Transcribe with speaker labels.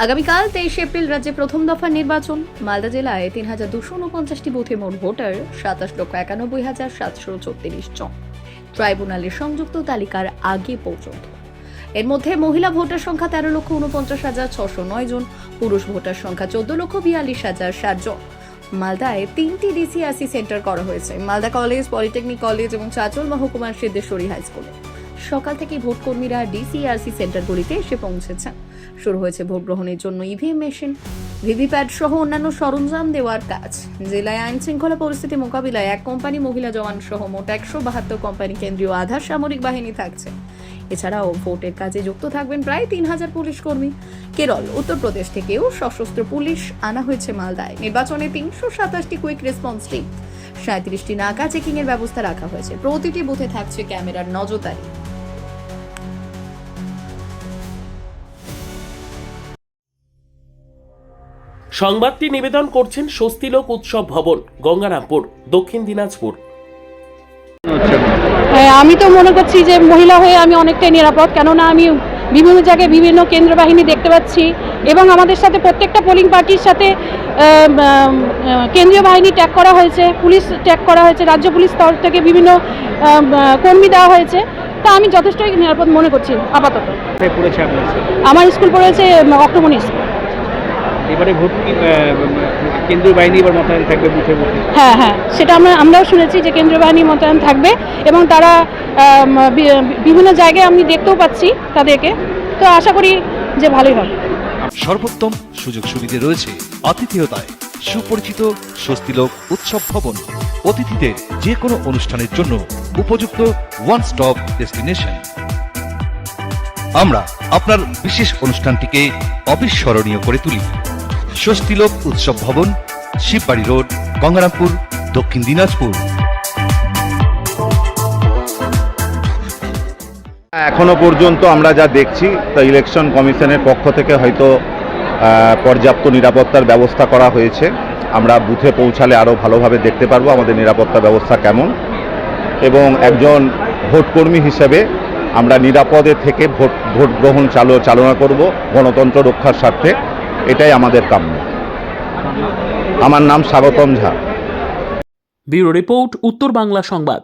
Speaker 1: আগামীকাল 23 এপ্রিল রাজ্যে প্রথম দফার নির্বাচন। মালদা জেলায় ৩,২৪৯টি বুথে মোট ভোটার ২৭,৯১,৭৩৪ জন ট্রাইব্যুনালের সংযুক্ত তালিকার আগে পর্যন্ত। এর মধ্যে মহিলা ভোটার সংখ্যা ১৩,৪৯,৬০৯ জন, পুরুষ ভোটার সংখ্যা ১৪,৪২,০৬০ জন। মালদায় 3টি ডিসিআরসি সেন্টার করা হয়েছে, মালদা কলেজ, পলিটেকনিক কলেজ এবং চাঁচল মহকুমার সিদ্ধেশ্বরী হাই স্কুলে। সকাল থেকে ভোটকর্মীরা ডিসিআরসি সেন্টারগুলিতে এসে পৌঁছেছেন। শুরু হয়েছে ভোট গ্রহণের জন্য ইভিএম মেশিন, ভিভিপ্যাট সহ অন্যান্য সরঞ্জাম দেওয়ার কাজ। জেলায় আইন শৃঙ্খলা পরিস্থিতি মোকাবিলায় 1 কোম্পানি মহিলা জওয়ান সহ মোট 172 কোম্পানি কেন্দ্রীয় আধা সামরিক বাহিনী থাকছে। এছাড়াও ভোটের কাজে যুক্ত থাকবেন প্রায় 3000 পুলিশ কর্মী। কেরল, উত্তরপ্রদেশ থেকেও সশস্ত্র পুলিশ আনা হয়েছে মালদায়। নির্বাচনে 327টি কুইক রেসপন্স টিম, 37টি নাকা চেকিং এর ব্যবস্থা রাখা হয়েছে। প্রতিটি বুথে থাকছে ক্যামেরার নজরদারি।
Speaker 2: সংবাদটি নিবেদন করছেন স্বস্তিলোক উৎসব ভবন, গঙ্গারামপুর, দক্ষিণ দিনাজপুর।
Speaker 3: আমি তো মনে করছি যে মহিলা হয়ে আমি অনেকটাই নিরাপদ, কেননা আমি বিভিন্ন জায়গায় বিভিন্ন কেন্দ্র বাহিনী দেখতে পাচ্ছি এবং আমাদের সাথে প্রত্যেকটা পোলিং পার্টির সাথে কেন্দ্রীয় বাহিনী ট্যাগ করা হয়েছে, পুলিশ ট্যাগ করা হয়েছে, রাজ্য পুলিশ স্তর থেকে বিভিন্ন কর্মী দেওয়া হয়েছে। তা আমি যথেষ্টই নিরাপদ মনে করছি আপাতত। আমার স্কুল পড়েছে অক্টোবর স্কুল।
Speaker 4: এবারে ভোট কেন্দ্রীয় বাহিনী এবার মোতায়েন থাকবে বুথে বুথে? হ্যাঁ,
Speaker 3: সেটা আমরাও শুনেছি যে কেন্দ্রীয় বাহিনী মোতায়েন থাকবে এবং তারা বিভিন্ন জায়গায় আমি দেখতেও পাচ্ছি তাদেরকে। তো আশা করি যে ভালোই হবে।
Speaker 5: সর্বোত্তম সুযোগ সুবিধা রয়েছে আতিথেয়তায়। সুপরিচিত স্বস্তিলোক উৎসব ভবন, অতিথিদের যে কোনো অনুষ্ঠানের জন্য উপযুক্ত ওয়ান স্টপ ডেস্টিনেশন। আমরা আপনার বিশেষ অনুষ্ঠানটিকে অবিস্মরণীয় করে তুলি। স্বস্তিলোক উৎসব ভবন, শিববাড়ি রোড, গঙ্গারামপুর, দক্ষিণ দিনাজপুর।
Speaker 6: এখনো পর্যন্ত আমরা যা দেখছি তা ইলেকশন কমিশনের পক্ষ থেকে হয়তো পর্যাপ্ত নিরাপত্তার ব্যবস্থা করা হয়েছে। আমরা বুথে পৌঁছালে আরও ভালোভাবে দেখতে পারবো আমাদের নিরাপত্তা ব্যবস্থা কেমন, এবং একজন ভোটকর্মী হিসেবে আমরা নিরাপদে থেকে ভোট গ্রহণ চালনা করব গণতন্ত্র রক্ষার স্বার্থে। এটাই আমাদের কাম্য। আমার নাম স্বাগতম ঝা।
Speaker 2: ব্যুরো রিপোর্ট, উত্তর বাংলা সংবাদ।